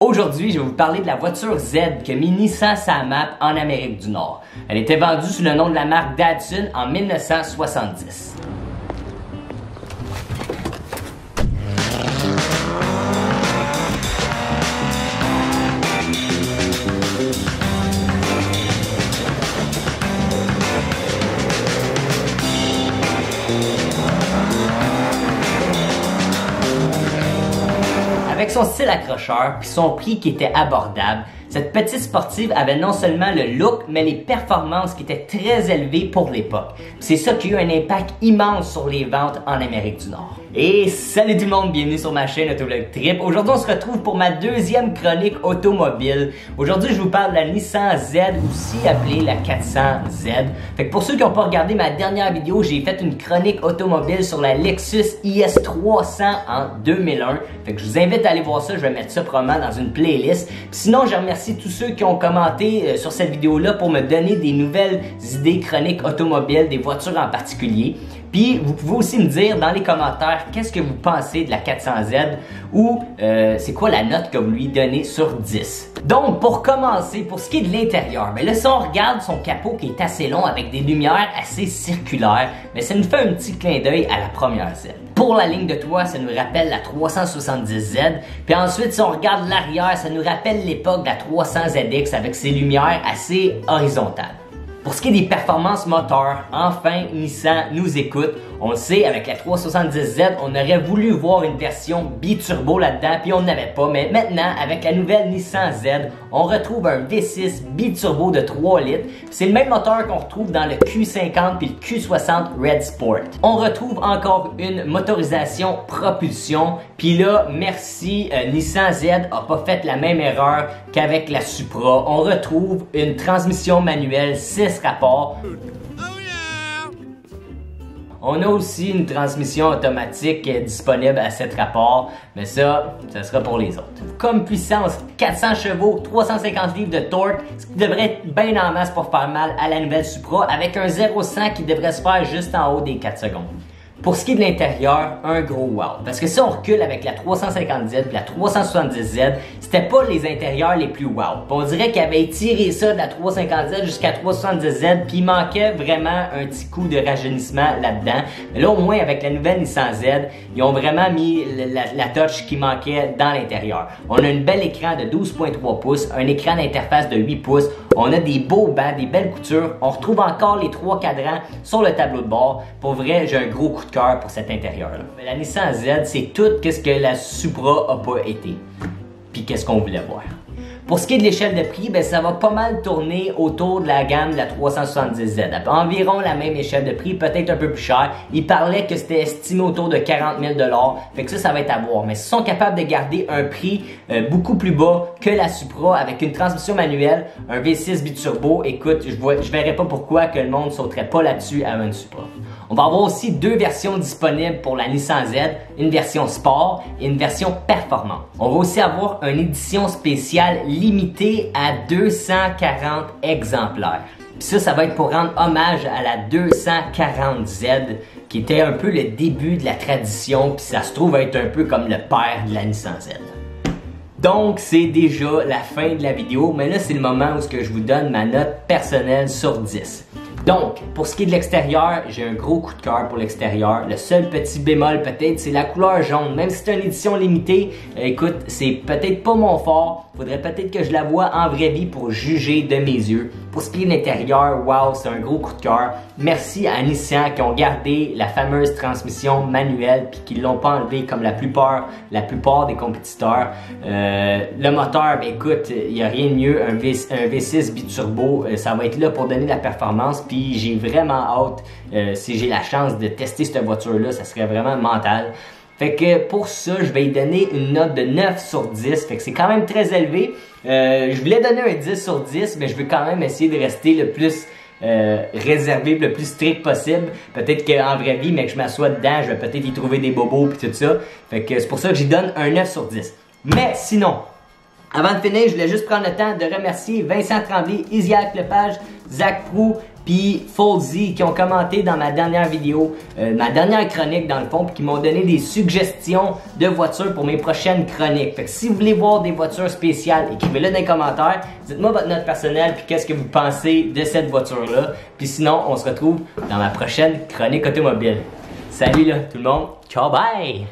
Aujourd'hui, je vais vous parler de la voiture Z qu'a mis Nissan sur la map en Amérique du Nord. Elle était vendue sous le nom de la marque Datsun en 1970. Avec son style accrocheur et son prix qui était abordable, cette petite sportive avait non seulement le look, mais les performances qui étaient très élevées pour l'époque. C'est ça qui a eu un impact immense sur les ventes en Amérique du Nord. Et salut tout le monde, bienvenue sur ma chaîne Autovlog Trip. Aujourd'hui, on se retrouve pour ma deuxième chronique automobile. Aujourd'hui, je vous parle de la Nissan Z, aussi appelée la 400Z. Fait que pour ceux qui n'ont pas regardé ma dernière vidéo, j'ai fait une chronique automobile sur la Lexus IS300 en 2001. Fait que je vous invite à aller voir ça, je vais mettre ça probablement dans une playlist. Puis sinon, je remercie tous ceux qui ont commenté sur cette vidéo-là pour me donner des nouvelles idées chroniques automobiles, des voitures en particulier. Puis vous pouvez aussi me dire dans les commentaires qu'est-ce que vous pensez de la 400Z ou c'est quoi la note que vous lui donnez sur 10. Donc pour commencer, pour ce qui est de l'intérieur, là si on regarde son capot qui est assez long avec des lumières assez circulaires, ça nous fait un petit clin d'œil à la première Z. Pour la ligne de toit, ça nous rappelle la 370Z. Puis ensuite, si on regarde l'arrière, ça nous rappelle l'époque de la 300ZX avec ses lumières assez horizontales. Pour ce qui est des performances moteurs, enfin Nissan nous écoute. On le sait, avec la 370Z, on aurait voulu voir une version biturbo là-dedans, puis on n'avait pas. Mais maintenant, avec la nouvelle Nissan Z, on retrouve un V6 biturbo de 3 litres. C'est le même moteur qu'on retrouve dans le Q50 puis le Q60 Red Sport. On retrouve encore une motorisation propulsion. Puis là, merci, Nissan Z a pas fait la même erreur qu'avec la Supra. On retrouve une transmission manuelle 6 rapports. On a aussi une transmission automatique disponible à 7 rapports, mais ça sera pour les autres. Comme puissance, 400 chevaux, 350 livres de torque, ce qui devrait être bien en masse pour faire mal à la nouvelle Supra, avec un 0-100 qui devrait se faire juste en haut des 4 secondes. Pour ce qui est de l'intérieur, un gros wow. Parce que si on recule avec la 350Z et la 370Z, c'était pas les intérieurs les plus wow. Puis on dirait qu'ils avaient tiré ça de la 350Z jusqu'à 370Z, puis il manquait vraiment un petit coup de rajeunissement là-dedans. Mais là, au moins, avec la nouvelle Nissan Z, ils ont vraiment mis la touch qui manquait dans l'intérieur. On a un bel écran de 12.3 pouces, un écran d'interface de 8 pouces, on a des beaux bancs, des belles coutures, on retrouve encore les 3 cadrans sur le tableau de bord. Pour vrai, j'ai un gros coup de cœur pour cet intérieur-là. La Nissan Z, c'est tout ce que la Supra a pas été. Puis qu'est-ce qu'on voulait voir. Pour ce qui est de l'échelle de prix, ça va pas mal tourner autour de la gamme de la 370Z. Environ la même échelle de prix, peut-être un peu plus cher. Il parlait que c'était estimé autour de 40 000 $. Fait que ça va être à voir. Mais s'ils sont capables de garder un prix beaucoup plus bas que la Supra avec une transmission manuelle, un V6 biturbo, écoute, je verrais pas pourquoi que le monde sauterait pas là-dessus à une Supra. On va avoir aussi deux versions disponibles pour la Nissan Z, une version sport et une version performante. On va aussi avoir une édition spéciale limitée à 240 exemplaires. Puis ça va être pour rendre hommage à la 240Z qui était un peu le début de la tradition, puis ça se trouve être un peu comme le père de la Nissan Z. Donc, c'est déjà la fin de la vidéo, mais là, c'est le moment où je vous donne ma note personnelle sur 10. Donc, pour ce qui est de l'extérieur, j'ai un gros coup de cœur pour l'extérieur. Le seul petit bémol peut-être, c'est la couleur jaune. Même si c'est une édition limitée, écoute, c'est peut-être pas mon fort. Faudrait peut-être que je la vois en vraie vie pour juger de mes yeux. Pour ce qui est de l'intérieur, wow, c'est un gros coup de cœur. Merci à Nissan qui ont gardé la fameuse transmission manuelle puis qui l'ont pas enlevée comme la plupart des compétiteurs. Le moteur, écoute, il n'y a rien de mieux, un V6 biturbo, ça va être là pour donner de la performance. Puis j'ai vraiment hâte, si j'ai la chance de tester cette voiture-là, ça serait vraiment mental. Fait que pour ça, je vais lui donner une note de 9 sur 10. Fait que c'est quand même très élevé. Je voulais donner un 10 sur 10, mais je vais quand même essayer de rester le plus réservé, le plus strict possible. Peut-être qu'en vraie vie, mais que je m'assois dedans, je vais peut-être y trouver des bobos puis tout ça. Fait que c'est pour ça que j'y donne un 9 sur 10. Mais sinon, avant de finir, je voulais juste prendre le temps de remercier Vincent Tremblay, Isiac Lepage, Zach Prou, puis Folsy qui ont commenté dans ma dernière vidéo, ma dernière chronique dans le fond, puis qui m'ont donné des suggestions de voitures pour mes prochaines chroniques. Fait que si vous voulez voir des voitures spéciales, écrivez-le dans les commentaires, dites-moi votre note personnelle, puis qu'est-ce que vous pensez de cette voiture-là. Puis sinon, on se retrouve dans ma prochaine chronique automobile. Salut là tout le monde, ciao bye!